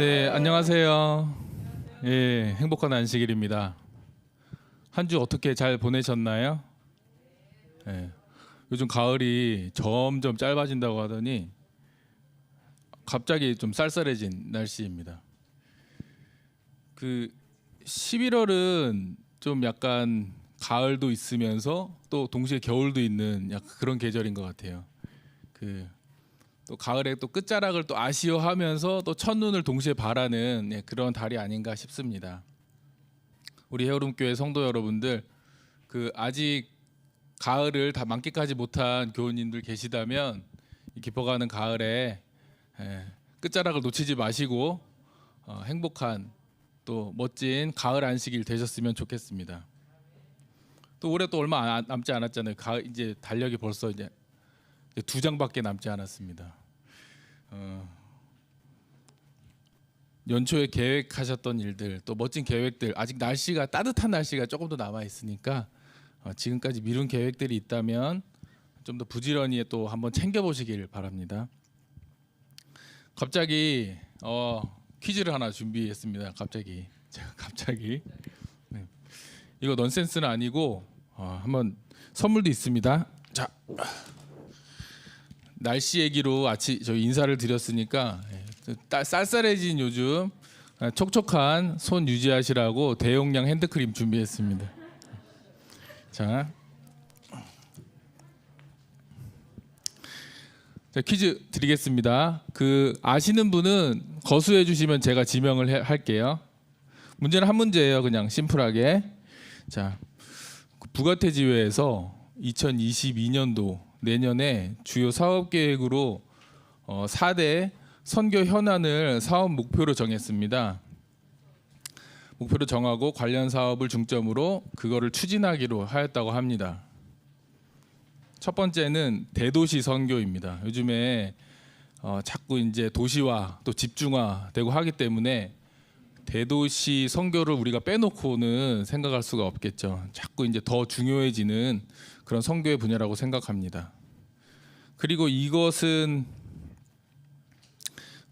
네, 안녕하세요. 예, 행복한 안식일입니다. 한 주 어떻게 잘 보내셨나요? 예, 요즘 가을이 점점 짧아진다고 하더니 갑자기 좀 쌀쌀해진 날씨입니다. 그 11월은 좀 약간 가을도 있으면서 또 동시에 겨울도 있는 약간 그런 계절인 것 같아요. 또 가을에 또 끝자락을 또 아쉬워하면서 또 첫눈을 동시에 바라는 그런 달이 아닌가 싶습니다. 우리 헤어룸교회 성도 여러분들, 아직 가을을 다 만끽하지 못한 교우님들 계시다면 이 깊어가는 가을에 끝자락을 놓치지 마시고 행복한 또 멋진 가을 안식일 되셨으면 좋겠습니다. 또 올해 또 얼마 남지 않았잖아요. 가을 이제 달력이 벌써 이제 2장밖에 남지 않았습니다. 연초에 계획하셨던 일들, 또 멋진 계획들, 아직 날씨가 따뜻한 날씨가 조금 더 남아 있으니까 지금까지 미룬 계획들이 있다면 좀 더 부지런히 또 한번 챙겨보시길 바랍니다. 갑자기 퀴즈를 하나 준비했습니다. 갑자기 네. 이거 넌센스는 아니고 한번 선물도 있습니다. 자, 날씨 얘기로 저희 인사를 드렸으니까 쌀쌀해진 요즘 촉촉한 손 유지하시라고 대용량 핸드크림 준비했습니다. 자, 퀴즈 드리겠습니다. 아시는 분은 거수해 주시면 제가 지명을 할게요. 문제는 한 문제예요. 그냥 심플하게. 자, 부가태지회에서 2022년도 내년에 주요 사업 계획으로 4대 선교 현안을 사업 목표로 정했습니다. 목표를 정하고 관련 사업을 중점으로 그거를 추진하기로 하였다고 합니다. 첫 번째는 대도시 선교입니다. 요즘에 자꾸 이제 도시화 또 집중화되고 하기 때문에 대도시 선교를 우리가 빼놓고는 생각할 수가 없겠죠. 자꾸 이제 더 중요해지는 그런 선교의 분야라고 생각합니다. 그리고 이것은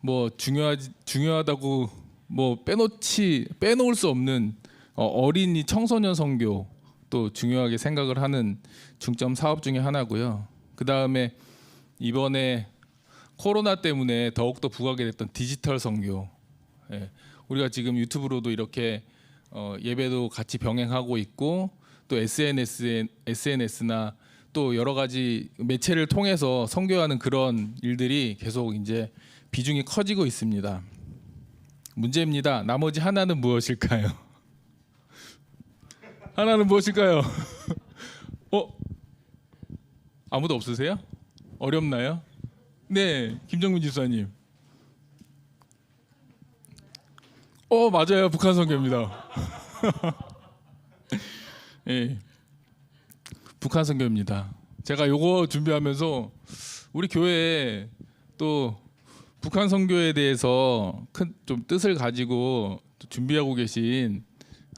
뭐 중요하다고 뭐 빼놓을 수 없는 어린이 청소년 선교 또 중요하게 생각을 하는 중점 사업 중에 하나고요. 그 다음에 이번에 코로나 때문에 더욱더 부각이 됐던 디지털 선교. 우리가 지금 유튜브로도 이렇게 예배도 같이 병행하고 있고 또 SNS나 또 여러 가지 매체를 통해서 선교하는 그런 일들이 계속 이제 비중이 커지고 있습니다. 문제입니다. 나머지 하나는 무엇일까요? 하나는 무엇일까요? 아무도 없으세요? 어렵나요? 네, 김정민 지사님. 맞아요. 북한 선교입니다. 네, 북한 선교입니다. 제가 요거 준비하면서 우리 교회에 또 북한 선교에 대해서 큰 좀 뜻을 가지고 또 준비하고 계신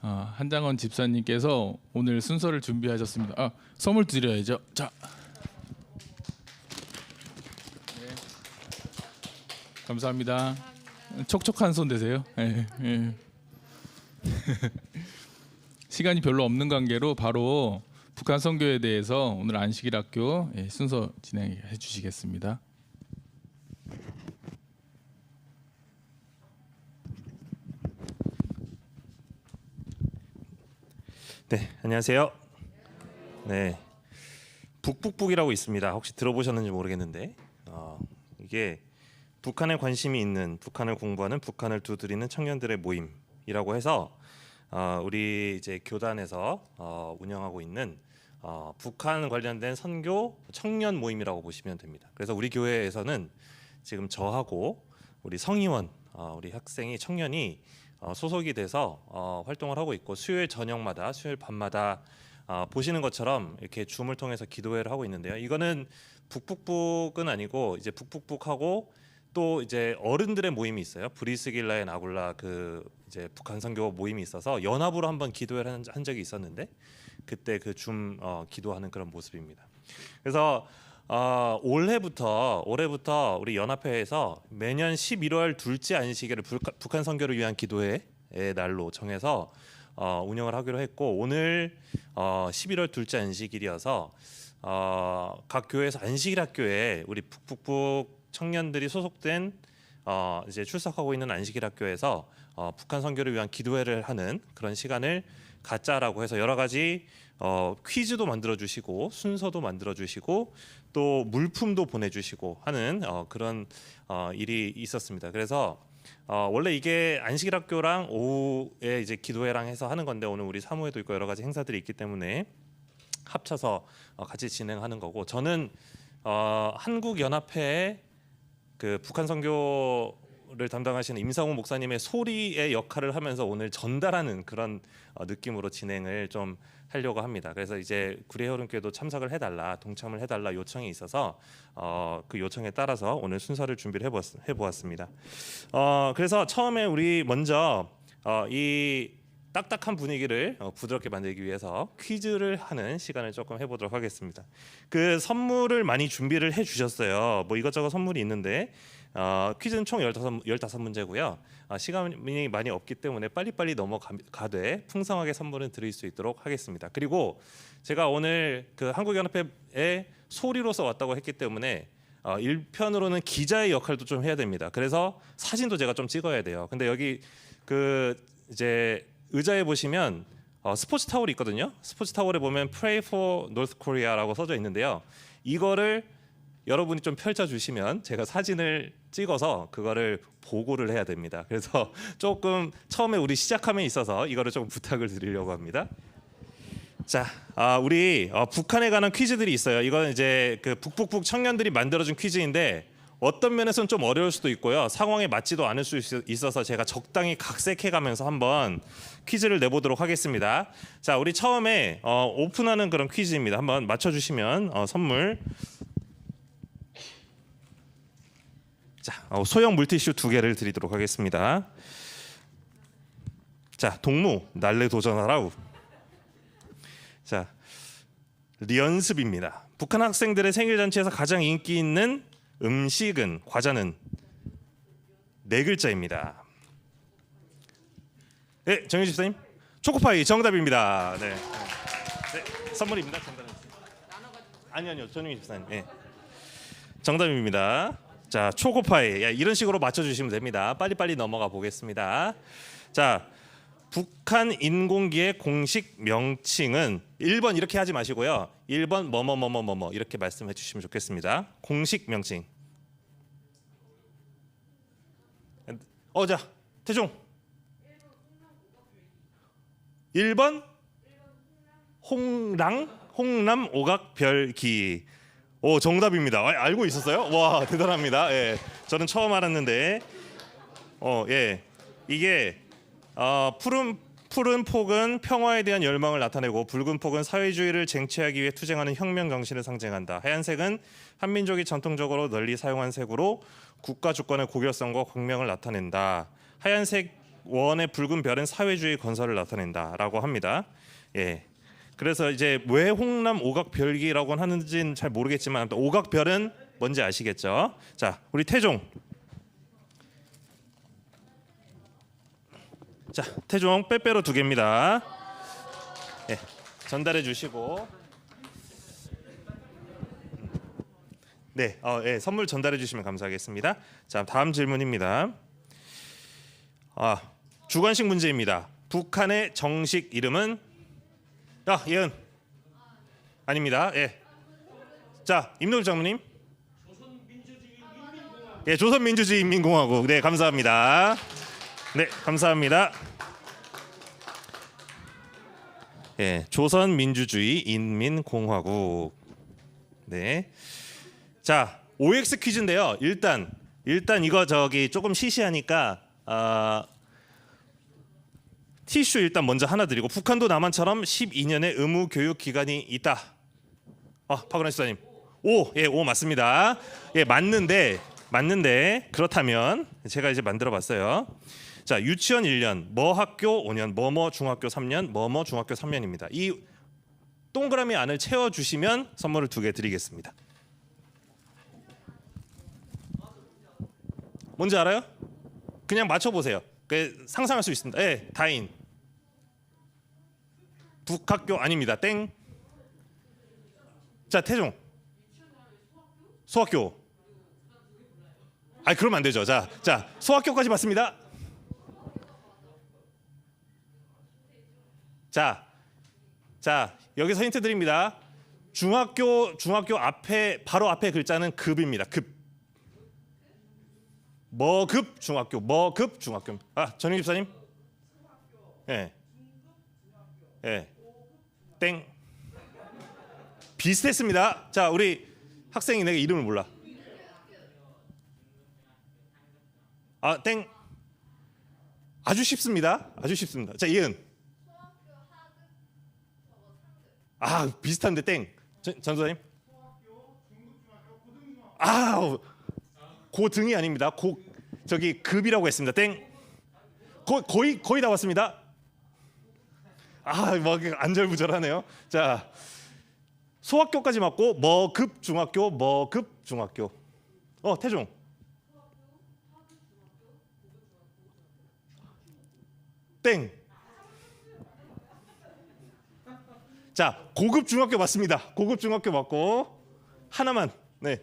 한장원 집사님께서 오늘 순서를 준비하셨습니다. 선물 드려야죠. 자, 네. 감사합니다. 촉촉한 손 되세요. 네. 시간이 별로 없는 관계로 바로 북한 선교에 대해서 오늘 안식일 학교 순서 진행해 주시겠습니다. 네, 안녕하세요. 네, 북북북이라고 있습니다. 혹시 들어보셨는지 모르겠는데 이게 북한에 관심이 있는, 북한을 공부하는, 북한을 두드리는 청년들의 모임이라고 해서 우리 이제 교단에서 운영하고 있는 북한 관련된 선교 청년 모임이라고 보시면 됩니다. 그래서 우리 교회에서는 지금 저하고 우리 성희원, 우리 학생이 청년이 소속이 돼서 활동을 하고 있고 수요일 저녁마다 수요일 밤마다 보시는 것처럼 이렇게 줌을 통해서 기도회를 하고 있는데요. 이거는 북북북은 아니고 이제 북북북하고 또 이제 어른들의 모임이 있어요. 브리스길라의 나굴라 이제 북한 선교 모임이 있어서 연합으로 한번 기도회를 한 적이 있었는데 그때 줌 기도하는 그런 모습입니다. 그래서 올해부터 우리 연합회에서 매년 11월 둘째 안식일을 북한 선교를 위한 기도회의 날로 정해서 운영을 하기로 했고, 오늘 11월 둘째 안식일이어서 각 교회에서 안식일 학교에 우리 북북북 청년들이 소속된 이제 출석하고 있는 안식일 학교에서 북한 선교를 위한 기도회를 하는 그런 시간을 갖자라고 해서 여러 가지 퀴즈도 만들어 주시고 순서도 만들어 주시고 또 물품도 보내주시고 하는 그런 일이 있었습니다. 그래서 원래 이게 안식일 학교랑 오후에 이제 기도회랑 해서 하는 건데, 오늘 우리 사무회도 있고 여러 가지 행사들이 있기 때문에 합쳐서 같이 진행하는 거고, 저는 한국 연합회의 그 북한 선교를 담당하시는 임상호 목사님의 소리의 역할을 하면서 오늘 전달하는 그런 느낌으로 진행을 좀 하려고 합니다. 그래서 이제 구례혈은교회도 참석을 해달라, 동참을 해달라 요청이 있어서 그 요청에 따라서 오늘 순서를 준비를 해보았습니다. 그래서 처음에 우리 먼저 이 딱딱한 분위기를 부드럽게 만들기 위해서 퀴즈를 하는 시간을 조금 해보도록 하겠습니다. 그 선물을 많이 준비를 해주셨어요. 뭐 이것저것 선물이 있는데 퀴즈는 총 15문제고요. 시간이 많이 없기 때문에 빨리빨리 넘어가되 풍성하게 선물은 드릴 수 있도록 하겠습니다. 그리고 제가 오늘 그 한국연합회에 소리로서 왔다고 했기 때문에 1편으로는 기자의 역할도 좀 해야 됩니다. 그래서 사진도 제가 좀 찍어야 돼요. 근데 여기 그 이제 의자에 보시면 스포츠 타월이 있거든요. 스포츠 타월에 보면 Pray for North Korea라고 써져 있는데요. 이거를 여러분이 좀 펼쳐주시면 제가 사진을 찍어서 그거를 보고를 해야 됩니다. 그래서 조금 처음에 우리 시작함에 있어서 이거를 좀 부탁을 드리려고 합니다. 자, 우리 북한에 관한 퀴즈들이 있어요. 이건 이제 그 북북북 청년들이 만들어준 퀴즈인데 어떤 면에서는 좀 어려울 수도 있고요. 상황에 맞지도 않을 수 있어서 제가 적당히 각색해가면서 한번 퀴즈를 내보도록 하겠습니다. 자, 우리 처음에 오픈하는 그런 퀴즈입니다. 한번 맞춰주시면 선물. 자, 소형 물티슈 2개를 드리도록 하겠습니다. 자, 동무 날래 도전하라우. 자, 연습입니다. 북한 학생들의 생일 잔치에서 가장 인기 있는 음식은, 과자는 4글자입니다. 네, 정윤 집사님. 초코파이 정답입니다. 네, 선물입니다. 아니요, 정윤 집사님. 네. 정답입니다. 자, 초코파이. 이런 식으로 맞춰주시면 됩니다. 빨리빨리 넘어가 보겠습니다. 자, 북한 인공기의 공식 명칭은 1번 이렇게 하지 마시고요. 1번 뭐뭐뭐뭐뭐 이렇게 말씀해 주시면 좋겠습니다. 공식 명칭. 자, 태종. 1번 홍남 오각별기. 정답입니다. 알고 있었어요? 와, 대단합니다. 예. 저는 처음 알았는데 예. 이게 푸른 폭은 평화에 대한 열망을 나타내고 붉은 폭은 사회주의를 쟁취하기 위해 투쟁하는 혁명 정신을 상징한다. 하얀색은 한민족이 전통적으로 널리 사용한 색으로 국가 주권의 고결성과 광명을 나타낸다. 하얀색 원의 붉은 별은 사회주의 건설을 나타낸다라고 합니다. 예. 그래서 이제 왜 홍남 오각별기라고 하는지는 잘 모르겠지만 오각별은 뭔지 아시겠죠? 자, 우리 태종. 자, 태종 빼빼로 2개입니다. 예, 전달해 주시고, 네, 선물 전달해 주시면 감사하겠습니다. 자, 다음 질문입니다. 주관식 문제입니다. 북한의 정식 이름은 예은 아닙니다. 예, 자, 임노일 장로님. 조선민주주의인민공화국. 네, 감사합니다. 네, 감사합니다. 예, 조선민주주의인민공화국. 네. 자, OX 퀴즈인데요. 일단 이거 조금 시시하니까 티슈 일단 먼저 하나 드리고, 북한도 남한처럼 12년의 의무 교육 기간이 있다. 박은하 지사님. 오 맞습니다. 예, 맞는데 그렇다면 제가 이제 만들어 봤어요. 자, 유치원 1년, 뭐 학교 5년, 뭐뭐 중학교 3년, 뭐뭐 중학교 3년입니다. 이 동그라미 안을 채워 주시면 선물을 2개 드리겠습니다. 뭔지 알아요? 그냥 맞춰보세요. 상상할 수 있습니다. 예, 다인. 북학교 아닙니다. 땡. 자, 태종. 소학교. 그러면 안 되죠. 자, 소학교까지 봤습니다. 자, 여기서 힌트 드립니다. 중학교 앞에 바로 앞에 글자는 급입니다. 급. 뭐급 중학교, 뭐급 중학교. 전윤 집사님. 예. 예. 땡. 비슷했습니다. 자, 우리 학생이 내가 이름을 몰라. 땡. 아주 쉽습니다. 아주 쉽습니다. 자, 이은. 비슷한데 땡. 전소님. 고등이 아닙니다. 저기 급이라고 했습니다. 땡. 거의 다 왔습니다. 뭐 안절부절하네요. 자, 소학교까지 맞고 뭐급 중학교, 뭐급 중학교. 태종. 땡. 자, 고급 중학교 맞습니다. 고급 중학교 맞고 하나만. 네.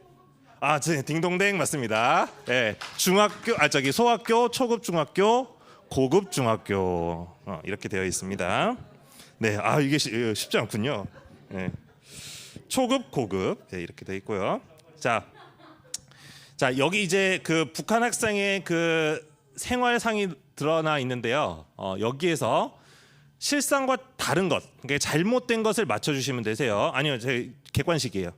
딩동댕 맞습니다. 네. 소학교, 초급 중학교, 고급 중학교. 이렇게 되어 있습니다. 네. 이게 쉽지 않군요. 네. 초급, 고급. 네, 이렇게 되어 있고요. 자, 여기 이제 그 북한 학생의 그 생활상이 드러나 있는데요. 여기에서 실상과 다른 것, 그러니까 잘못된 것을 맞춰주시면 되세요. 아니요, 제 객관식이에요.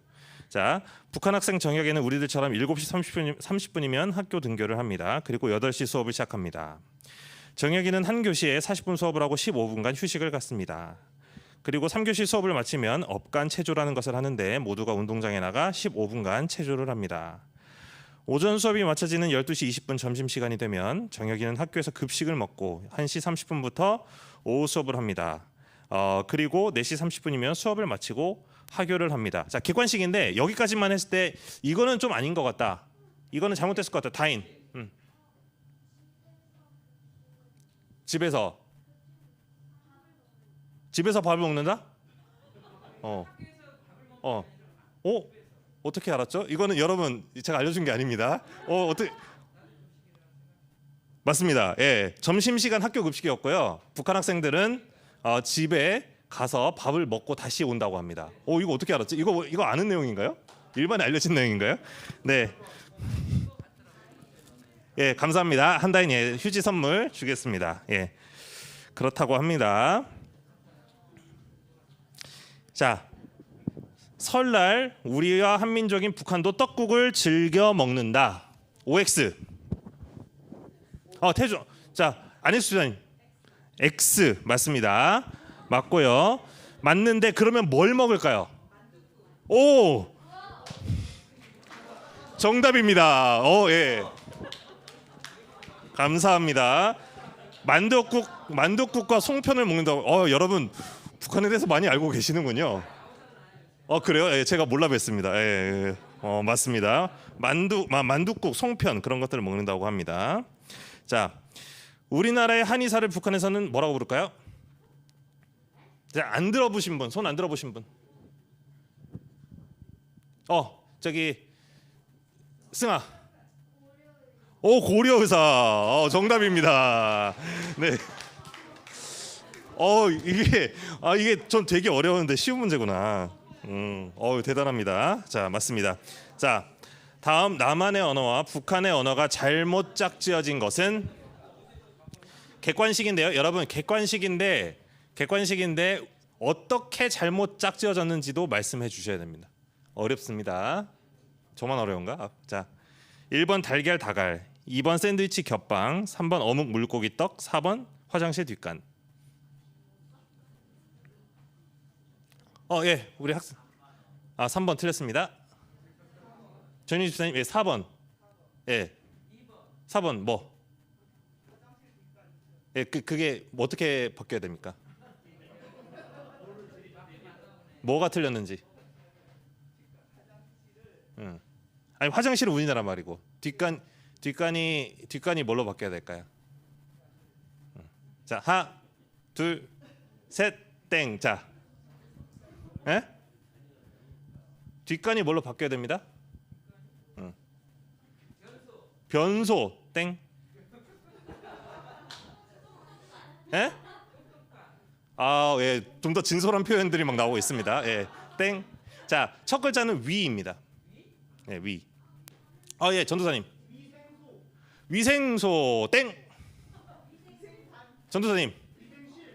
자, 북한 학생 저녁에는 우리들처럼 7시 30분이면 학교 등교를 합니다. 그리고 8시 수업을 시작합니다. 저녁에는 한 교시에 40분 수업을 하고 15분간 휴식을 갖습니다. 그리고 3교시 수업을 마치면 업간 체조라는 것을 하는데 모두가 운동장에 나가 15분간 체조를 합니다. 오전 수업이 마쳐지는 12시 20분 점심시간이 되면 저녁에는 학교에서 급식을 먹고 1시 30분부터 오후 수업을 합니다. 그리고 4시 30분이면 수업을 마치고 하교를 합니다. 자, 객관식인데 여기까지만 했을 때 이거는 좀 아닌 것 같다. 이거는 잘못됐을 것 같다. 다인. 집에서 밥을 먹는다? 어떻게 알았죠? 이거는 여러분 제가 알려준 게 아닙니다. 어떻게 맞습니다. 예, 점심시간 학교 급식이었고요. 북한 학생들은 집에 가서 밥을 먹고 다시 온다고 합니다. 이거 어떻게 알았지? 이거 아는 내용인가요? 일반에 알려진 내용인가요? 네. 예, 감사합니다. 한다인 휴지 선물 주겠습니다. 예, 그렇다고 합니다. 자, 설날 우리와 한민족인 북한도 떡국을 즐겨 먹는다. OX. 태종. 자, 안혜수 주장님. X 맞습니다. 맞고요. 맞는데 그러면 뭘 먹을까요? 오, 정답입니다. 예. 감사합니다. 만둣국과 송편을 먹는다고. 여러분 북한에 대해서 많이 알고 계시는군요. 그래요? 예, 제가 몰라 뵀습니다. 예. 맞습니다. 만둣국, 송편 그런 것들을 먹는다고 합니다. 자, 우리나라의 한의사를 북한에서는 뭐라고 부를까요? 자, 안 들어보신 분, 손 안 들어보신 분. 저기 승아. 고려의사. 정답입니다. 네. 이게 좀 되게 어려운데 쉬운 문제구나. 대단합니다. 자, 맞습니다. 자, 다음 남한의 언어와 북한의 언어가 잘못 짝지어진 것은 객관식인데요. 여러분 객관식인데 어떻게 잘못 짝지어졌는지도 말씀해 주셔야 됩니다. 어렵습니다. 저만 어려운가? 자, 1번 달걀 다갈, 2번 샌드위치 겹빵, 3번 어묵 물고기 떡, 4번 화장실 뒷간. 예, 우리 학생. 3번 틀렸습니다. 전윤 집사님, 4번. 예. 4번 뭐? 예, 그게 어떻게 바뀌어야 됩니까? 뭐가 틀렸는지. 아니 화장실은 우리나라 말이고 뒷간이 뭘로 바뀌어야 될까요? 자, 하나, 둘, 셋, 땡. 자, 에? 뒷간이 뭘로 바뀌어야 됩니다? 변소, 땡. 에? 아, 예, 좀 더 진솔한 표현들이 막 나오고 있습니다. 예, 땡. 자, 첫 글자는 위입니다. 예, 위. 아, 예, 전도사님. 위생소, 땡. 전도사님.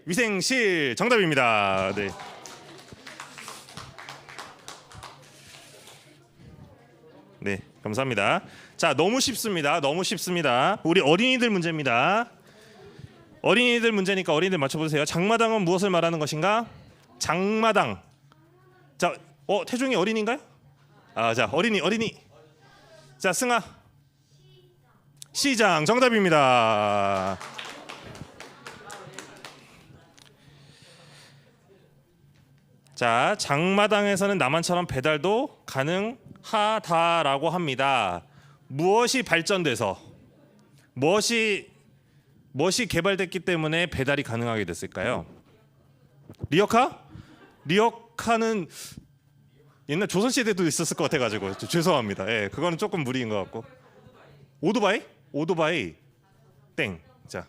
위생실 정답입니다. 네. 네, 감사합니다. 자, 너무 쉽습니다. 너무 쉽습니다. 우리 어린이들 문제입니다. 어린이들 문제니까 어린이들 맞춰보세요. 장마당은 무엇을 말하는 것인가? 장마당. 자, 태종이 어린인가요? 아, 자, 어린이. 자, 승아. 시장 정답입니다. 자, 장마당에서는 남한처럼 배달도 가능하다라고 합니다. 무엇이 발전돼서 무엇이 개발됐기 때문에 배달이 가능하게 됐을까요? 리어카는 옛날 조선시대도 있었을 것 같아가지고 죄송합니다. 예, 그거는 조금 무리인 것 같고. 오토바이 땡. 자,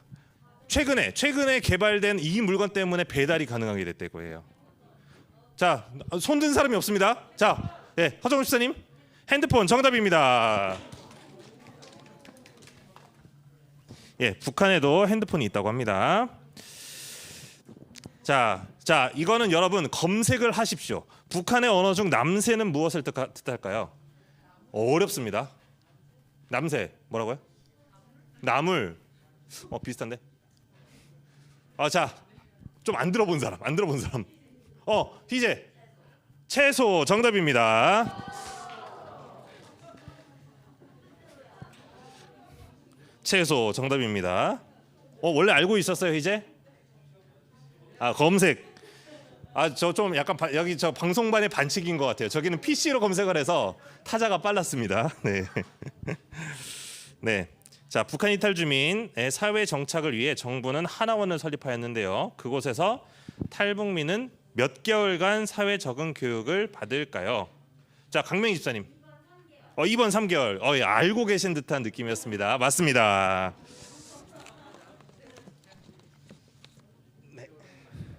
최근에 개발된 이 물건 때문에 배달이 가능하게 됐다고 해요. 자, 손 든 사람이 없습니다. 자, 예, 허정우 집사님, 핸드폰 정답입니다. 예, 북한에도 핸드폰이 있다고 합니다. 자, 이거는 여러분 검색을 하십시오. 북한의 언어 중 남새는 무엇을 뜻할까요? 어렵습니다. 남새 뭐라고요? 나물. 비슷한데. 자, 좀 안 들어본 사람. 희재. 채소 정답입니다. 채소 정답입니다. 원래 알고 있었어요, 희재? 검색. 저 좀 약간 여기 저 방송반의 반칙인 것 같아요. 저기는 PC로 검색을 해서 타자가 빨랐습니다. 네. 네. 자, 북한 이탈 주민의 사회 정착을 위해 정부는 하나원을 설립하였는데요. 그곳에서 탈북민은 몇 개월간 사회 적응 교육을 받을까요? 자, 강명희 집사님. 2번 3개월. 예, 알고 계신 듯한 느낌이었습니다. 맞습니다. 네.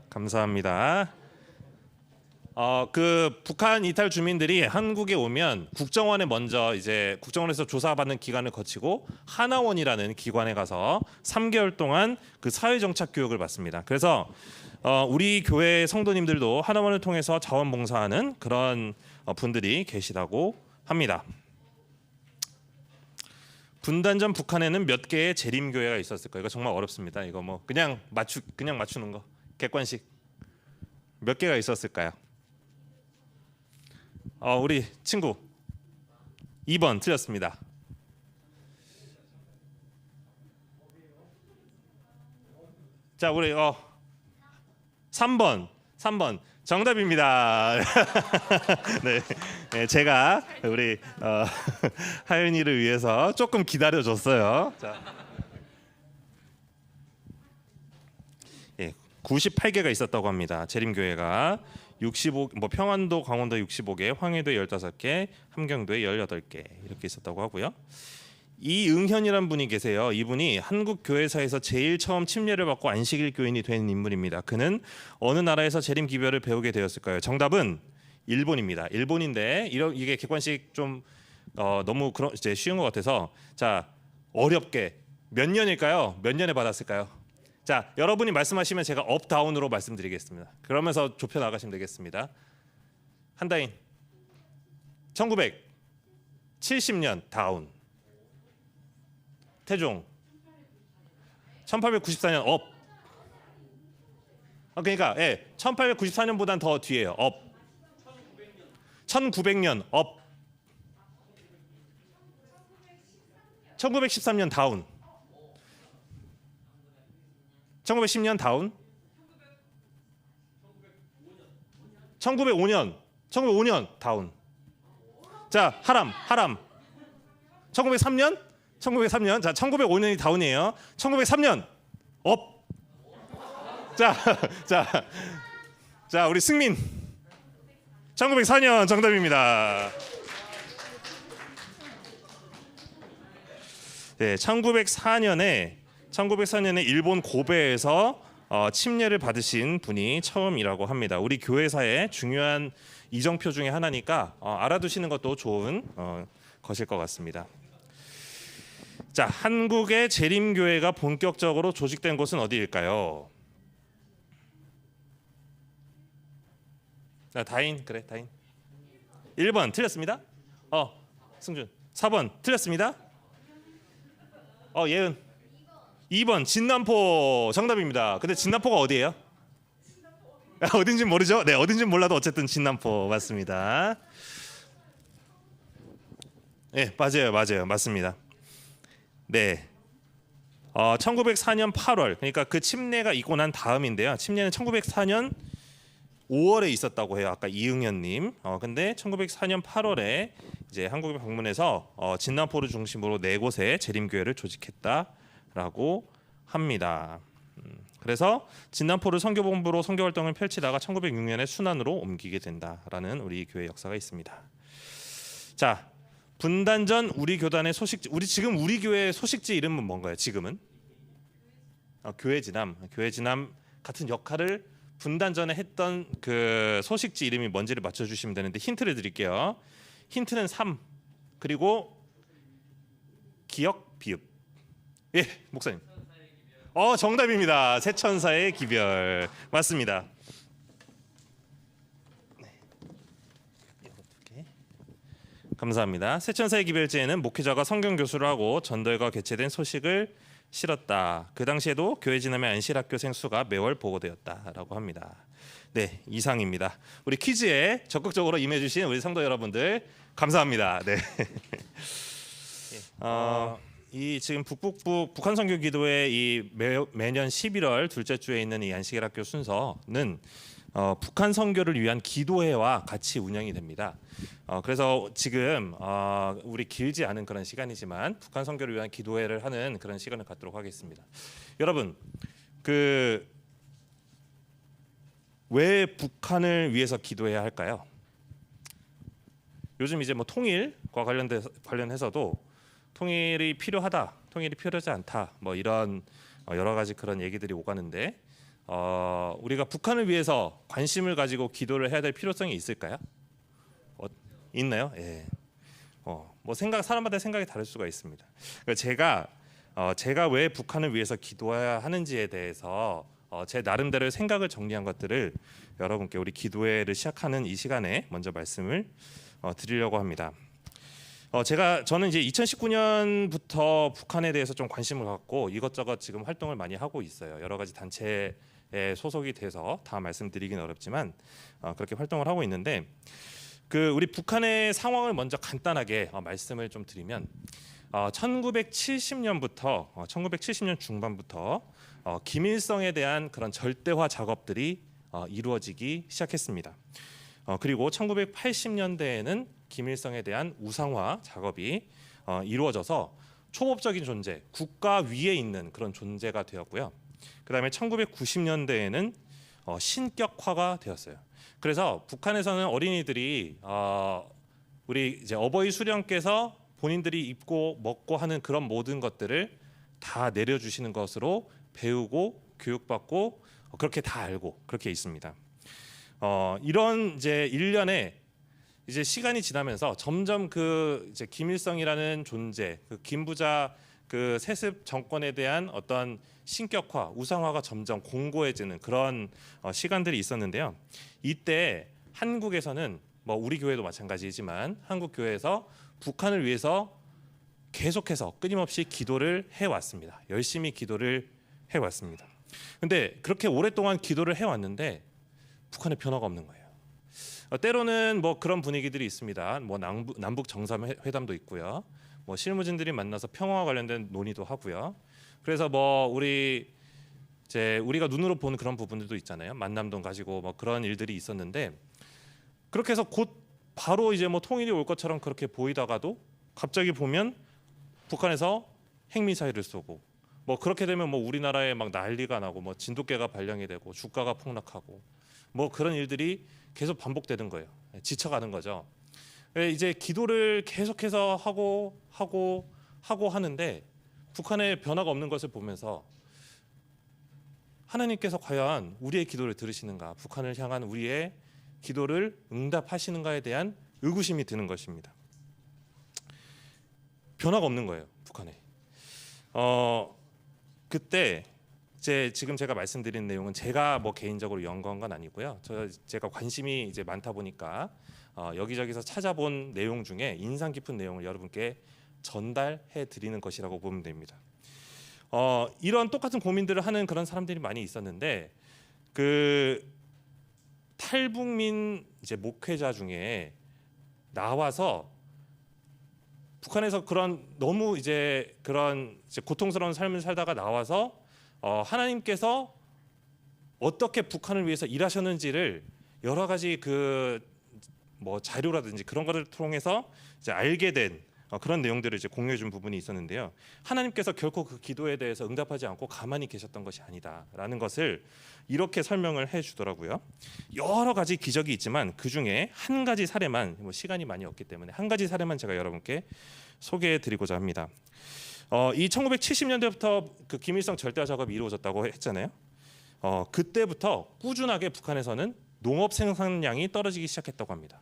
감사합니다. 그 북한 이탈 주민들이 한국에 오면 국정원에 먼저 이제 국정원에서 조사받는 기간을 거치고 하나원이라는 기관에 가서 3개월 동안 그 사회 정착 교육을 받습니다. 그래서 우리 교회 성도님들도 하나원을 통해서 자원봉사하는 그런 분들이 계시다고 합니다. 분단 전 북한에는 몇 개의 재림교회가 있었을까요? 이거 정말 어렵습니다. 이거 뭐 그냥 맞추는 거. 객관식. 몇 개가 있었을까요? 우리 친구 2번 틀렸습니다. 자, 우리 3번 정답입니다. 네, 제가 우리 하윤이를 위해서 조금 기다려줬어요. 자, 98개가 있었다고 합니다. 재림교회가 65, 평안도, 강원도 65개, 황해도에 15개, 함경도에 18개 이렇게 있었다고 하고요. 이응현이란 분이 계세요. 이분이 한국 교회사에서 제일 처음 침례를 받고 안식일 교인이 된 인물입니다. 그는 어느 나라에서 재림 기별을 배우게 되었을까요? 정답은 일본입니다. 일본인데 이게 객관식 좀 너무 이제 쉬운 것 같아서 자, 어렵게 몇 년일까요? 몇 년에 받았을까요? 자, 여러분이 말씀하시면 제가 업 다운으로 말씀드리겠습니다. 그러면서 좁혀 나가시면 되겠습니다. 한다인 1970년 다운. 태종 1894년 업. 그러니까 1894년보단 더 뒤에요. 업. 1900년 업. 1913년 다운. 1910년 다운. 1905년 다운. 자, 하람 1903년 1903년. 자, 1905년이 다운이에요. 1903년 업. 자, 자, 자, 우리 승민. 1904년 정답입니다. 네, 1904년에 일본 고베에서 침례를 받으신 분이 처음이라고 합니다. 우리 교회사의 중요한 이정표 중에 하나니까 알아두시는 것도 좋은 것일 것 같습니다. 자, 한국의 재림교회가 본격적으로 조직된 곳은 어디일까요? 다인, 그래, 다인. 1번 틀렸습니다. 승준. 4번 틀렸습니다. 예은. 2번 진남포 정답입니다. 근데 진남포가 어디예요? 어딘지 모르죠? 네, 어딘지 몰라도 어쨌든 진남포 맞습니다. 네, 맞아요, 맞습니다. 네, 1904년 8월, 그러니까 그 침례가 있고 난 다음인데요. 침례는 1904년 5월에 있었다고 해요. 아까 이응현님. 근데 1904년 8월에 이제 한국에 방문해서 진남포를 중심으로 4곳의 재림교회를 조직했다라고 합니다. 그래서 진남포를 선교본부로 선교활동을 펼치다가 1906년에 순안으로 옮기게 된다라는 우리 교회 역사가 있습니다. 자, 분단 전 우리 교단의 소식지, 우리 교회의 소식지 이름은 뭔가요? 지금은 교회지남 같은 역할을 분단 전에 했던 그 소식지 이름이 뭔지를 맞춰주시면 되는데 힌트를 드릴게요. 힌트는 3 그리고 기역 비읍. 예, 목사님. 정답입니다. 새천사의 기별 맞습니다. 감사합니다. 새천사의 기별제에는 목회자가 성경 교수를 하고 전도회가 개최된 소식을 실었다. 그 당시에도 교회 지남의 안실학교생 수가 매월 보고되었다라고 합니다. 네, 이상입니다. 우리 퀴즈에 적극적으로 임해주신 우리 성도 여러분들 감사합니다. 네. 이 지금 북한 선교 기도회 이 매년 11월 둘째 주에 있는 이 안식일학교 순서는 북한 선교를 위한 기도회와 같이 운영이 됩니다. 그래서 지금 우리 길지 않은 그런 시간이지만 북한 선교를 위한 기도회를 하는 그런 시간을 갖도록 하겠습니다. 여러분, 왜 북한을 위해서 기도해야 할까요? 요즘 이제 뭐 통일과 관련해서도 통일이 필요하다, 통일이 필요하지 않다, 뭐 이런 여러 가지 그런 얘기들이 오가는데 우리가 북한을 위해서 관심을 가지고 기도를 해야 될 필요성이 있을까요? 있나요? 예. 뭐 사람마다 생각이 다를 수가 있습니다. 제가 왜 북한을 위해서 기도해야 하는지에 대해서 제 나름대로 생각을 정리한 것들을 여러분께 우리 기도회를 시작하는 이 시간에 먼저 말씀을 드리려고 합니다. 저는 이제 2019년부터 북한에 대해서 좀 관심을 갖고 이것저것 지금 활동을 많이 하고 있어요. 여러 가지 단체에 소속이 돼서 다 말씀드리긴 어렵지만 그렇게 활동을 하고 있는데 우리 북한의 상황을 먼저 간단하게 말씀을 좀 드리면 1970년 중반부터 김일성에 대한 그런 절대화 작업들이 이루어지기 시작했습니다. 그리고 1980년대에는 김일성에 대한 우상화 작업이 이루어져서 초법적인 존재, 국가 위에 있는 그런 존재가 되었고요. 그다음에 1990년대에는 신격화가 되었어요. 그래서 북한에서는 어린이들이 우리 이제 어버이 수령께서 본인들이 입고 먹고 하는 그런 모든 것들을 다 내려주시는 것으로 배우고 교육받고 그렇게 다 알고 그렇게 있습니다. 이런 이제 일련의 이제 시간이 지나면서 점점 이제 김일성이라는 존재, 김부자 세습 정권에 대한 어떤 신격화, 우상화가 점점 공고해지는 그런 시간들이 있었는데요. 이때 한국에서는 뭐 우리 교회도 마찬가지지만 한국 교회에서 북한을 위해서 계속해서 끊임없이 기도를 해왔습니다. 열심히 기도를 해왔습니다. 근데 그렇게 오랫동안 기도를 해왔는데 북한에 변화가 없는 거예요. 때로는 뭐 그런 분위기들이 있습니다. 뭐 남북 정상회담도 있고요. 뭐 실무진들이 만나서 평화와 관련된 논의도 하고요. 그래서 뭐 우리가 눈으로 보는 그런 부분들도 있잖아요. 만남도 가지고 뭐 그런 일들이 있었는데 그렇게 해서 곧 바로 이제 뭐 통일이 올 것처럼 그렇게 보이다가도 갑자기 보면 북한에서 핵미사일을 쏘고 뭐 그렇게 되면 뭐 우리나라에 막 난리가 나고 뭐 진돗개가 발령이 되고 주가가 폭락하고 뭐 그런 일들이 계속 반복되는 거예요. 지쳐가는 거죠. 이제 기도를 계속해서 하고 하는데 북한의 변화가 없는 것을 보면서 하나님께서 과연 우리의 기도를 들으시는가, 북한을 향한 우리의 기도를 응답하시는가에 대한 의구심이 드는 것입니다. 변화가 없는 거예요, 북한에. 그때 이제 지금 제가 말씀드린 내용은 제가 뭐 개인적으로 연구한 건 아니고요. 제가 관심이 이제 많다 보니까 여기저기서 찾아본 내용 중에 인상 깊은 내용을 여러분께 전달해 드리는 것이라고 보면 됩니다. 이런 똑같은 고민들을 하는 그런 사람들이 많이 있었는데 그 탈북민 이제 목회자 중에 나와서 북한에서 그런 너무 이제 그런 이제 고통스러운 삶을 살다가 나와서 하나님께서 어떻게 북한을 위해서 일하셨는지를 여러 가지 그 뭐 자료라든지 그런 것을 통해서 이제 알게 된 그런 내용들을 이제 공유해 준 부분이 있었는데요. 하나님께서 결코 그 기도에 대해서 응답하지 않고 가만히 계셨던 것이 아니다라는 것을 이렇게 설명을 해 주더라고요. 여러 가지 기적이 있지만 그 중에 한 가지 사례만, 뭐 시간이 많이 없기 때문에 한 가지 사례만 제가 여러분께 소개해 드리고자 합니다. 이 1970년대부터 그 김일성 절대화 작업이 이루어졌다고 했잖아요. 그때부터 꾸준하게 북한에서는 농업 생산량이 떨어지기 시작했다고 합니다.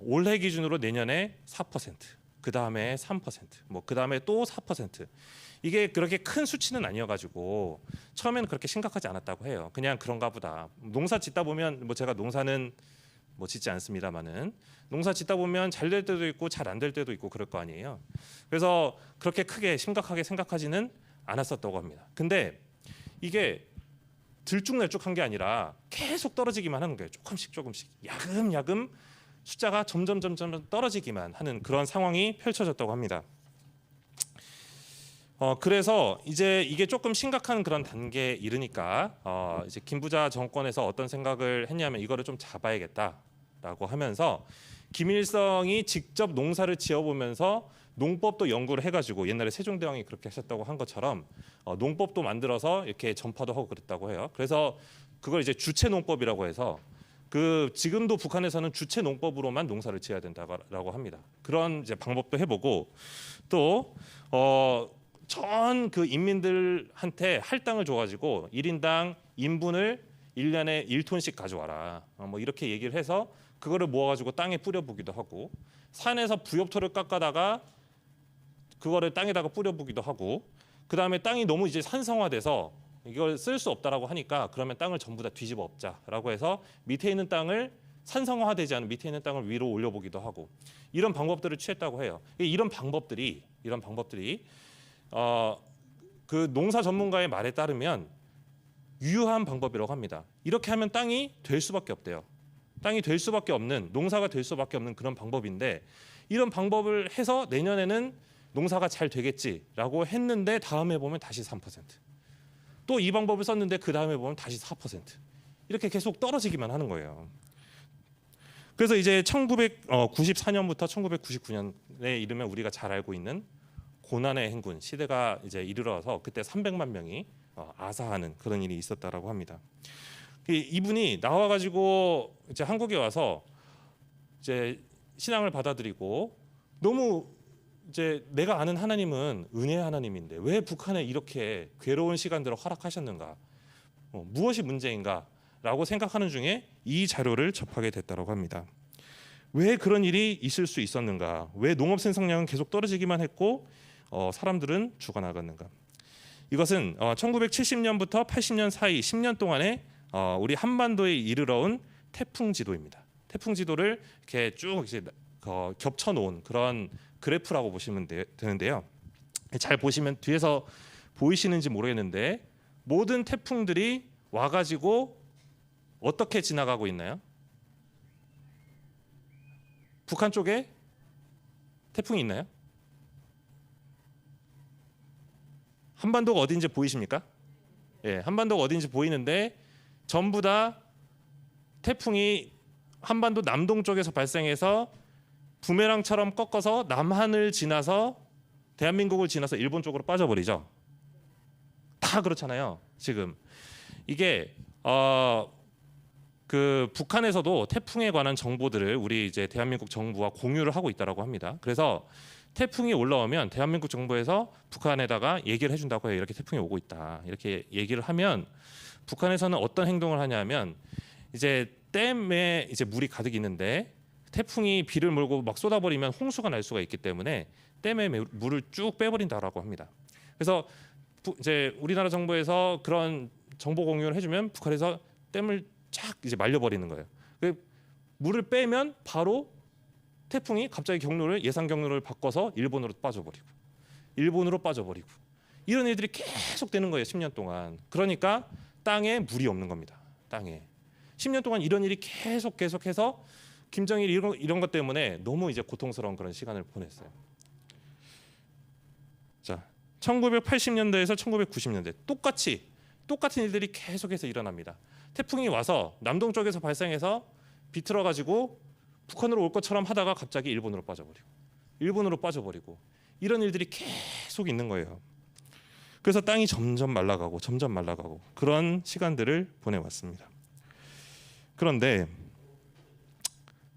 올해 기준으로 내년에 4%, 그 다음에 3%, 뭐 그 다음에 또 4%. 이게 그렇게 큰 수치는 아니어가지고 처음에는 그렇게 심각하지 않았다고 해요. 그냥 그런가 보다. 농사 짓다 보면 뭐 제가 농사는 뭐 짓지 않습니다만은 농사 짓다 보면 잘 될 때도 있고 잘 안 될 때도 있고 그럴 거 아니에요. 그래서 그렇게 크게 심각하게 생각하지는 않았었다고 합니다. 근데 이게 들쭉날쭉한 게 아니라 계속 떨어지기만 하는 거예요. 조금씩 야금야금 숫자가 점점 떨어지기만 하는 그런 상황이 펼쳐졌다고 합니다. 그래서 이제 이게 조금 심각한 그런 단계에 이르니까 이제 김부자 정권에서 어떤 생각을 했냐면 이거를 좀 잡아야겠다라고 하면서 김일성이 직접 농사를 지어보면서 농법도 연구를 해가지고 옛날에 세종대왕이 그렇게 하셨다고 한 것처럼 농법도 만들어서 이렇게 전파도 하고 그랬다고 해요. 그래서 그걸 이제 주체농법이라고 해서 그 지금도 북한에서는 주체농법으로만 농사를 지어야 된다고 합니다. 그런 이제 방법도 해보고 또 전 그 인민들한테 할당을 줘가지고 1인당 인분을 1년에 1톤씩 가져와라. 뭐 이렇게 얘기를 해서 그거를 모아가지고 땅에 뿌려보기도 하고 산에서 부엽토를 깎아다가 그거를 땅에다가 뿌려보기도 하고 그 다음에 땅이 너무 이제 산성화돼서 이걸 쓸 수 없다라고 하니까 그러면 땅을 전부 다 뒤집어 엎자라고 해서 밑에 있는 땅을 산성화되지 않은 밑에 있는 땅을 위로 올려보기도 하고 이런 방법들을 취했다고 해요. 이런 방법들이 그 농사 전문가의 말에 따르면 유효한 방법이라고 합니다. 이렇게 하면 땅이 될 수밖에 없대요. 땅이 될 수밖에 없는 농사가 될 수밖에 없는 그런 방법인데 이런 방법을 해서 내년에는 농사가 잘 되겠지라고 했는데 다음에 보면 다시 3%. 또 이 방법을 썼는데 그 다음에 보면 다시 4%. 이렇게 계속 떨어지기만 하는 거예요. 그래서 이제 1994년부터 1999년에 이르면 우리가 잘 알고 있는 고난의 행군 시대가 이제 이르러서 그때 300만 명이 아사하는 그런 일이 있었다라고 합니다. 이분이 나와가지고 이제 한국에 와서 이제 신앙을 받아들이고 너무 이제 내가 아는 하나님은 은혜의 하나님인데 왜 북한에 이렇게 괴로운 시간들을 허락하셨는가, 무엇이 문제인가라고 생각하는 중에 이 자료를 접하게 됐다고 합니다. 왜 그런 일이 있을 수 있었는가? 왜 농업 생산량은 계속 떨어지기만 했고 사람들은 죽어나갔는가? 이것은 1970년부터 80년 사이 10년 동안에 우리 한반도에 이르러온 태풍 지도입니다. 태풍 지도를 이렇게 쭉 이제 겹쳐 놓은 그런 그래프라고 보시면 되는데요. 잘 보시면 뒤에서 보이시는지 모르겠는데 모든 태풍들이 와가지고 어떻게 지나가고 있나요? 북한 쪽에 태풍이 있나요? 한반도가 어딘지 보이십니까? 예, 한반도가 어딘지 보이는데 전부 다 태풍이 한반도 남동쪽에서 발생해서 부메랑처럼 꺾어서 남한을 지나서 대한민국을 지나서 일본 쪽으로 빠져버리죠. 다 그렇잖아요. 지금 이게 그 북한에서도 태풍에 관한 정보들을 우리 이제 대한민국 정부와 공유를 하고 있다라고 합니다. 그래서 태풍이 올라오면 대한민국 정부에서 북한에다가 얘기를 해준다고 해요. 이렇게 태풍이 오고 있다. 이렇게 얘기를 하면 북한에서는 어떤 행동을 하냐면 이제 댐에 이제 물이 가득 있는데 태풍이 비를 몰고 막 쏟아버리면 홍수가 날 수가 있기 때문에 댐에 물을 쭉 빼버린다라고 합니다. 그래서 이제 우리나라 정부에서 그런 정보 공유를 해주면 북한에서 댐을 쫙 이제 말려버리는 거예요. 그 물을 빼면 바로 태풍이 갑자기 경로를 예상 경로를 바꿔서 일본으로 빠져버리고 이런 일들이 계속 되는 거예요. 10년 동안. 그러니까 땅에 물이 없는 겁니다. 땅에 10년 동안 이런 일이 계속해서 김정일 이런 것 때문에 너무 이제 고통스러운 그런 시간을 보냈어요. 자, 1980년대에서 1990년대 똑같은 일들이 계속해서 일어납니다. 태풍이 와서 남동 쪽에서 발생해서 비틀어 가지고 북한으로 올 것처럼 하다가 갑자기 일본으로 빠져버리고 이런 일들이 계속 있는 거예요. 그래서 땅이 점점 말라가고 그런 시간들을 보내왔습니다. 그런데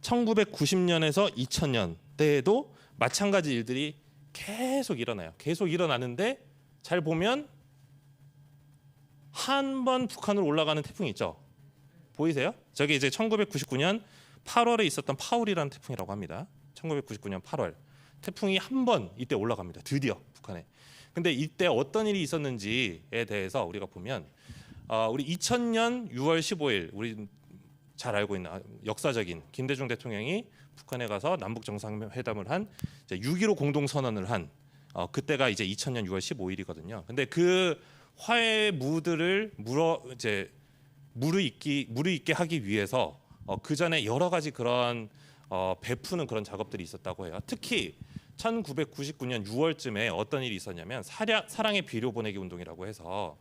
1990년에서 2000년대에도 마찬가지 일들이 계속 일어나요. 계속 일어나는데 잘 보면 한 번 북한으로 올라가는 태풍이 있죠. 보이세요? 저게 이제 1999년 8월에 있었던 파울이라는 태풍이라고 합니다. 1999년 8월 태풍이 한 번 이때 올라갑니다. 드디어 북한에. 근데 이때 어떤 일이 있었는지에 대해서 우리가 보면 우리 2000년 6월 15일 우리 잘 알고 있는 역사적인 김대중 대통령이 북한에 가서 남북 정상회담을 한 6.15 공동 선언을 한 그때가 이제 2000년 6월 15일이거든요. 근데 그 화해 무드를 무르익게 하기 위해서 그 전에 여러 가지 그런 베푸는 그런 작업들이 있었다고 해요. 특히 1999년 6월쯤에 어떤 일이 있었냐면 사랑의 비료 보내기 운동이라고 해서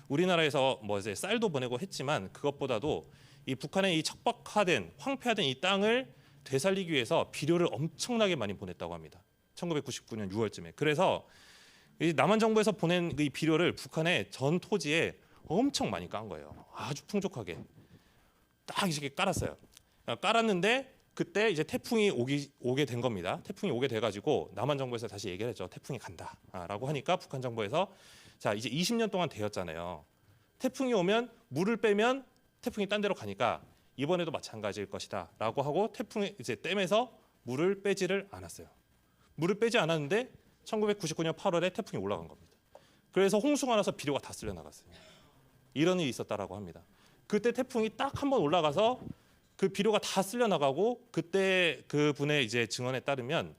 우리나라에서 뭐 이제 쌀도 보내고 했지만 그것보다도 이 북한의 이 척박화된 황폐화된 이 땅을 되살리기 위해서 비료를 엄청나게 많이 보냈다고 합니다. 1999년 6월쯤에. 그래서 이 남한 정부에서 보낸 이 비료를 북한의 전 토지에 엄청 많이 깐 거예요. 아주 풍족하게 딱 이렇게 깔았어요. 깔았는데 그때 이제 태풍이 오게 된 겁니다. 태풍이 오게 돼가지고 남한 정부에서 다시 얘기를 했죠. 태풍이 간다라고 하니까 북한 정부에서 자 이제 20년 동안 되었잖아요. 태풍이 오면 물을 빼면 태풍이 딴 데로 가니까 이번에도 마찬가지일 것이다라고 하고 태풍이 이제 댐에서 물을 빼지를 않았어요. 물을 빼지 않았는데 1999년 8월에 태풍이 올라간 겁니다. 그래서 홍수가 나서 비료가 다 쓸려 나갔어요. 이런 일이 있었다라고 합니다. 그때 태풍이 딱 한 번 올라가서 그 비료가 다 쓸려 나가고 그때 그 분의 이제 증언에 따르면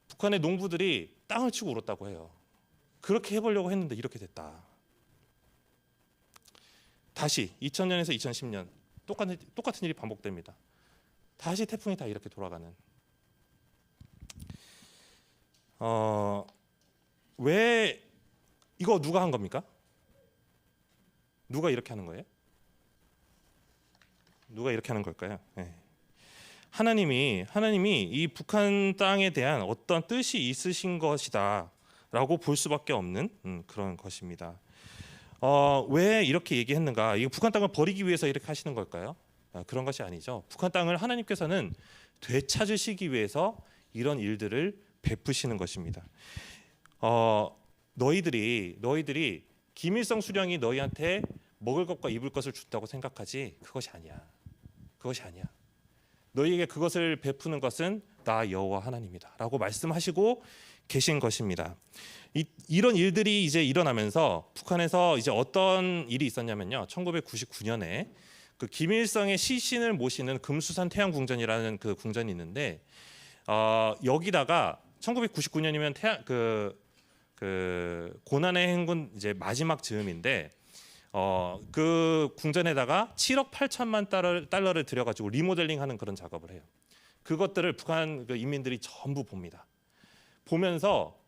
북한의 농부들이 땅을 치고 울었다고 해요. 그렇게 해보려고 했는데 이렇게 됐다. 다시 2000년에서 2010년 똑같은 일이 반복됩니다. 다시 태풍이 다 이렇게 돌아가는. 왜 이거 누가 한 겁니까? 누가 이렇게 하는 거예요? 누가 이렇게 하는 걸까요? 네. 하나님이 이 북한 땅에 대한 어떤 뜻이 있으신 것이다라고 볼 수밖에 없는 그런 것입니다. 왜 이렇게 얘기했는가? 이거 북한 땅을 버리기 위해서 이렇게 하시는 걸까요? 그런 것이 아니죠. 북한 땅을 하나님께서는 되찾으시기 위해서 이런 일들을 베푸시는 것입니다. 너희들이 김일성 수령이 너희한테 먹을 것과 입을 것을 줬다고 생각하지 그것이 아니야. 너희에게 그것을 베푸는 것은 나 여호와 하나님이다라고 말씀하시고 계신 것입니다. 이런 일들이 이제 일어나면서 북한에서 이제 어떤 일이 있었냐면요. 1999년에 그 김일성의 시신을 모시는 금수산 태양궁전이라는 그 궁전이 있는데 여기다가 1999년이면 그 고난의 행군 이제 마지막 즈음인데 그 궁전에다가 7억 8천만 달러를 들여가지고 리모델링하는 그런 작업을 해요. 그것들을 북한 그 인민들이 전부 봅니다. 보면서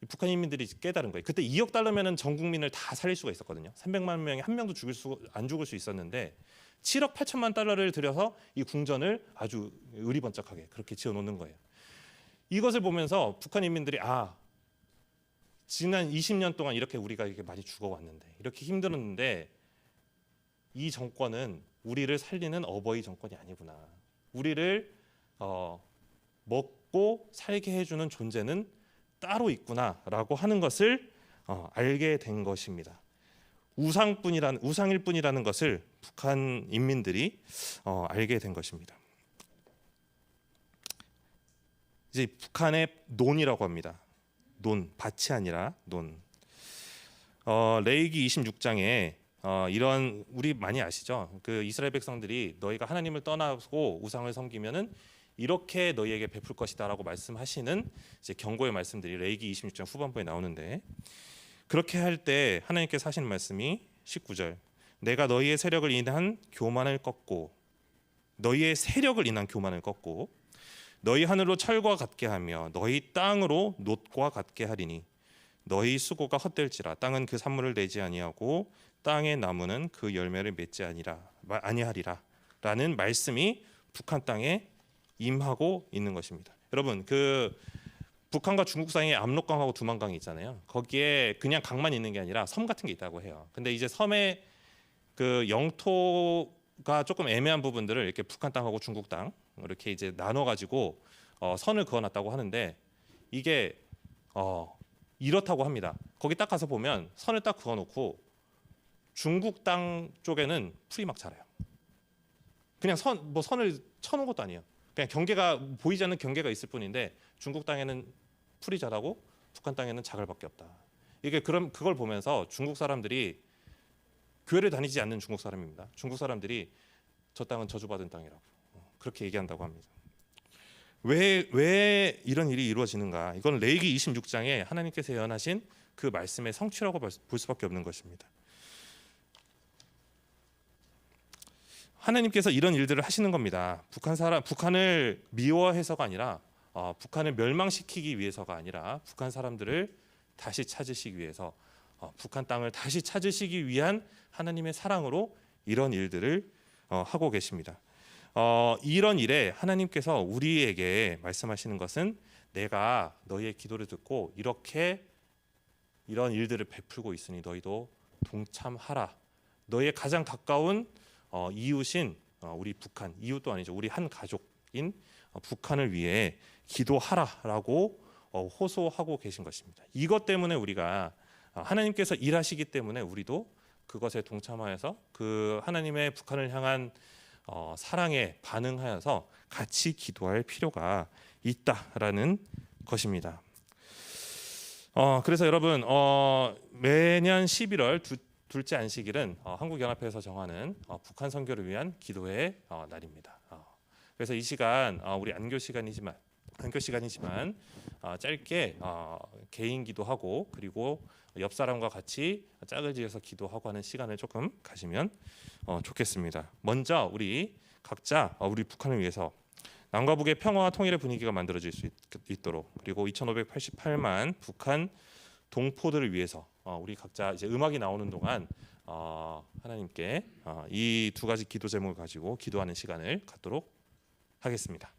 북한 인민들이 깨달은 거예요. 그때 2억 달러면은 전 국민을 다 살릴 수가 있었거든요. 300만 명이 한 명도 안 죽을 수 있었는데 7억 8천만 달러를 들여서 이 궁전을 아주 의리번쩍하게 그렇게 지어놓는 거예요. 이것을 보면서 북한 인민들이 지난 20년 동안 이렇게 우리가 이렇게 많이 죽어왔는데 이렇게 힘들었는데 이 정권은 우리를 살리는 어버이 정권이 아니구나. 우리를 먹고 살게 해주는 존재는 따로 있구나라고 하는 것을 알게 된 것입니다. 우상일 뿐이라는 것을 북한 인민들이 알게 된 것입니다. 이제 북한의 논이라고 합니다. 논, 밭이 아니라 논. 레위기 26장에 이런 우리 많이 아시죠? 그 이스라엘 백성들이 너희가 하나님을 떠나고 우상을 섬기면은 이렇게 너희에게 베풀 것이다라고 말씀하시는 이제 경고의 말씀들이 레위기 26장 후반부에 나오는데 그렇게 할 때 하나님께서 하시는 말씀이 19절 내가 너희의 세력을 인한 교만을 꺾고 너희의 세력을 인한 교만을 꺾고 너희 하늘로 철과 같게 하며 너희 땅으로 놋과 같게 하리니 너희 수고가 헛될지라 땅은 그 산물을 내지 아니하고 땅의 나무는 그 열매를 맺지 아니하리라 라는 말씀이 북한 땅에 임하고 있는 것입니다. 여러분 그 북한과 중국 사이에 압록강하고 두만강이 있잖아요. 거기에 그냥 강만 있는 게 아니라 섬 같은 게 있다고 해요. 근데 이제 섬의 그 영토가 조금 애매한 부분들을 이렇게 북한 땅하고 중국 땅 이렇게 이제 나눠 가지고 선을 그어놨다고 하는데 이게 이렇다고 합니다. 거기 딱 가서 보면 선을 딱 그어놓고 중국 땅 쪽에는 풀이 막 자라요. 그냥 선을 쳐놓은 것도 아니에요. 그냥 경계가 보이지 않는 경계가 있을 뿐인데 중국 땅에는 풀이 자라고 북한 땅에는 자갈밖에 없다. 이게 그걸 보면서 중국 사람들이 교회를 다니지 않는 중국 사람입니다. 중국 사람들이 저 땅은 저주받은 땅이라고 그렇게 얘기한다고 합니다. 왜 이런 일이 이루어지는가? 이건 레위기 26장에 하나님께서 예언하신 그 말씀의 성취라고 볼 수밖에 없는 것입니다. 하나님께서 이런 일들을 하시는 겁니다. 북한을 미워해서가 아니라 북한을 멸망시키기 위해서가 아니라 북한 사람들을 다시 찾으시기 위해서 북한 땅을 다시 찾으시기 위한 하나님의 사랑으로 이런 일들을 하고 계십니다. 이런 일에 하나님께서 우리에게 말씀하시는 것은 내가 너희의 기도를 듣고 이렇게 이런 일들을 베풀고 있으니 너희도 동참하라. 너희의 가장 가까운 이웃인 우리 북한, 이웃도 아니죠. 우리 한 가족인 북한을 위해 기도하라라고 호소하고 계신 것입니다. 이것 때문에 우리가 하나님께서 일하시기 때문에 우리도 그것에 동참하여서 그 하나님의 북한을 향한 사랑에 반응하여서 같이 기도할 필요가 있다라는 것입니다. 그래서 여러분 매년 11월 둘째 안식일은 한국연합회에서 정하는 북한 선교를 위한 기도의 날입니다. 그래서 이 시간 우리 안교 시간이지만 짧게 개인 기도하고 그리고 옆 사람과 같이 짝을 지어서 기도하고 하는 시간을 조금 가지면 좋겠습니다. 먼저 우리 각자 우리 북한을 위해서 남과 북의 평화와 통일의 분위기가 만들어질 수 있도록 그리고 2588만 북한 동포들을 위해서 우리 각자 이제 음악이 나오는 동안 하나님께 이 두 가지 기도 제목을 가지고 기도하는 시간을 갖도록 하겠습니다.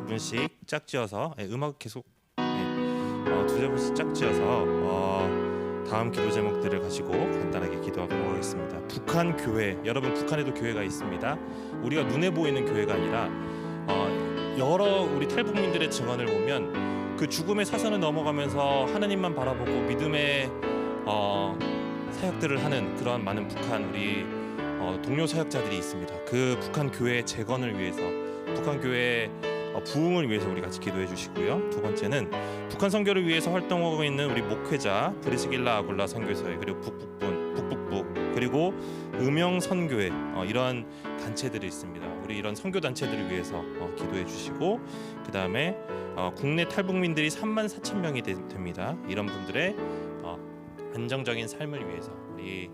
분씩 짝지어서 음악 계속 두세 분씩 짝지어서 다음 기도 제목들을 가지고 간단하게 기도하도록 하겠습니다. 북한 교회, 여러분 북한에도 교회가 있습니다. 우리가 눈에 보이는 교회가 아니라 여러 우리 탈북민들의 증언을 보면 그 죽음의 사선을 넘어가면서 하나님만 바라보고 믿음의 사역들을 하는 그러한 많은 북한 우리 동료 사역자들이 있습니다. 그 북한 교회 재건을 위해서, 북한 교회 부흥을 위해서 우리 같이 기도해 주시고요. 두 번째는 북한 선교를 위해서 활동하고 있는 우리 목회자 브리스길라 아굴라 선교사회, 그리고 북북북 그리고 음영 선교회, 이러한 단체들이 있습니다. 우리 이런 선교 단체들을 위해서 기도해 주시고, 그 다음에 국내 탈북민들이 34,000명이 됩니다. 이런 분들의 안정적인 삶을 위해서 우리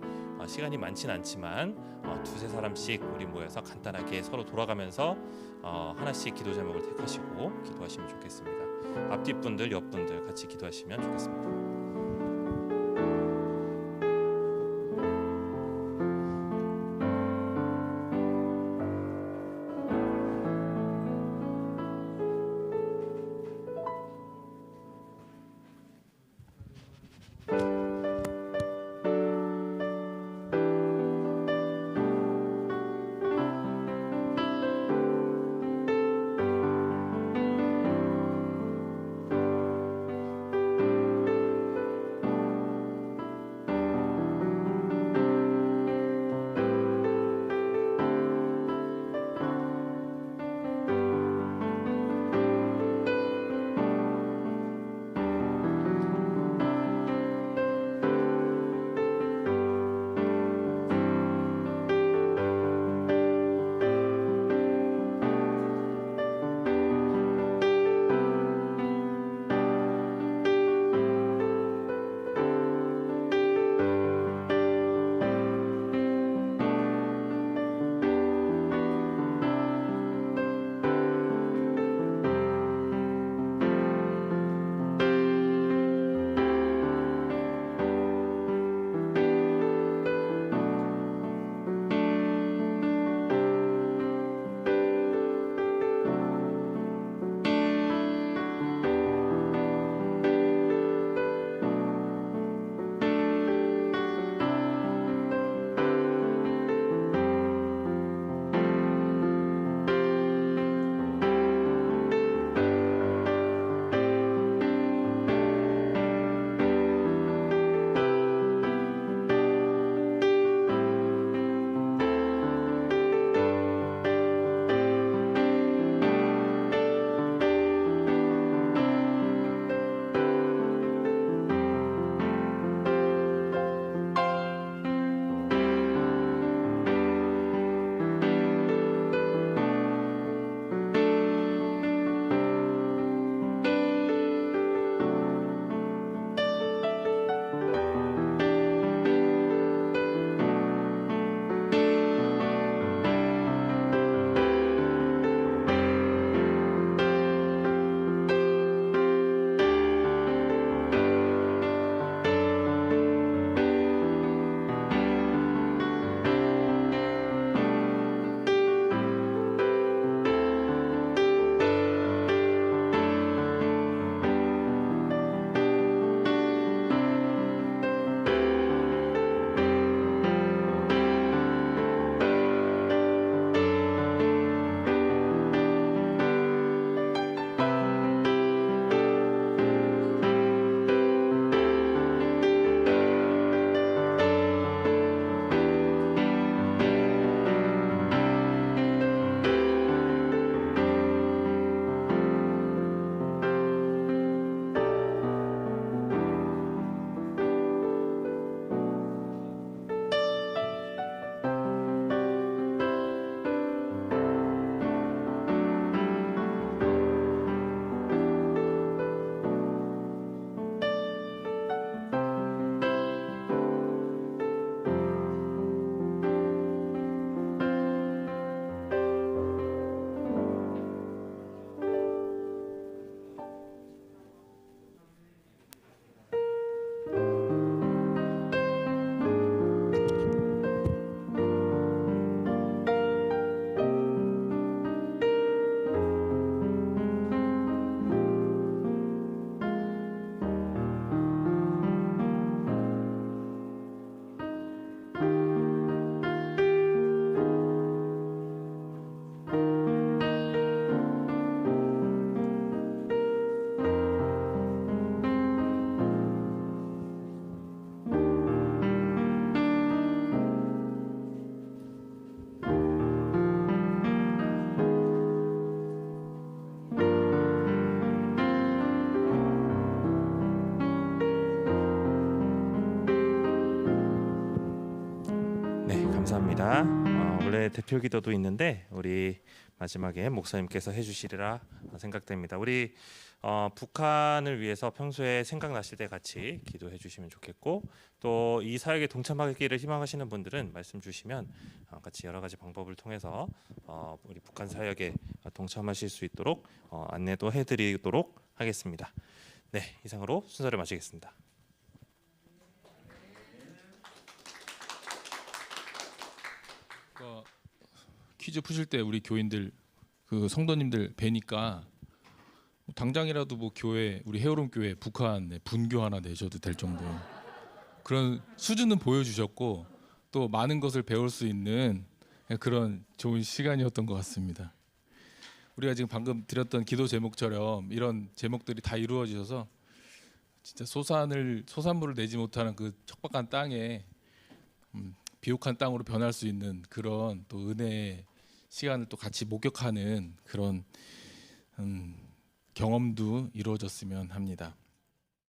시간이 많진 않지만 두세 사람씩 우리 모여서 간단하게 서로 돌아가면서 하나씩 기도 제목을 택하시고 기도하시면 좋겠습니다. 앞뒤 분들, 옆 분들 같이 기도하시면 좋겠습니다. 감사합니다. 원래 대표 기도도 있는데 우리 마지막에 목사님께서 해주시리라 생각됩니다. 우리 북한을 위해서 평소에 생각나실 때 같이 기도해 주시면 좋겠고, 또 이 사역에 동참하기를 희망하시는 분들은 말씀 주시면 같이 여러 가지 방법을 통해서 우리 북한 사역에 동참하실 수 있도록 안내도 해드리도록 하겠습니다. 네, 이상으로 순서를 마치겠습니다. 퀴즈 푸실 때 우리 교인들 그 성도님들 뵈니까 당장이라도 뭐 교회 우리 헤어롬 교회 북한에 분교 하나 내셔도 될 정도 그런 수준은 보여주셨고 또 많은 것을 배울 수 있는 그런 좋은 시간이었던 것 같습니다. 우리가 지금 방금 드렸던 기도 제목처럼 이런 제목들이 다 이루어지셔서 진짜 소산물을 내지 못하는 그 척박한 땅에 비옥한 땅으로 변할 수 있는 그런 또 은혜의 시간을 또 같이 목격하는 그런 경험도 이루어졌으면 합니다.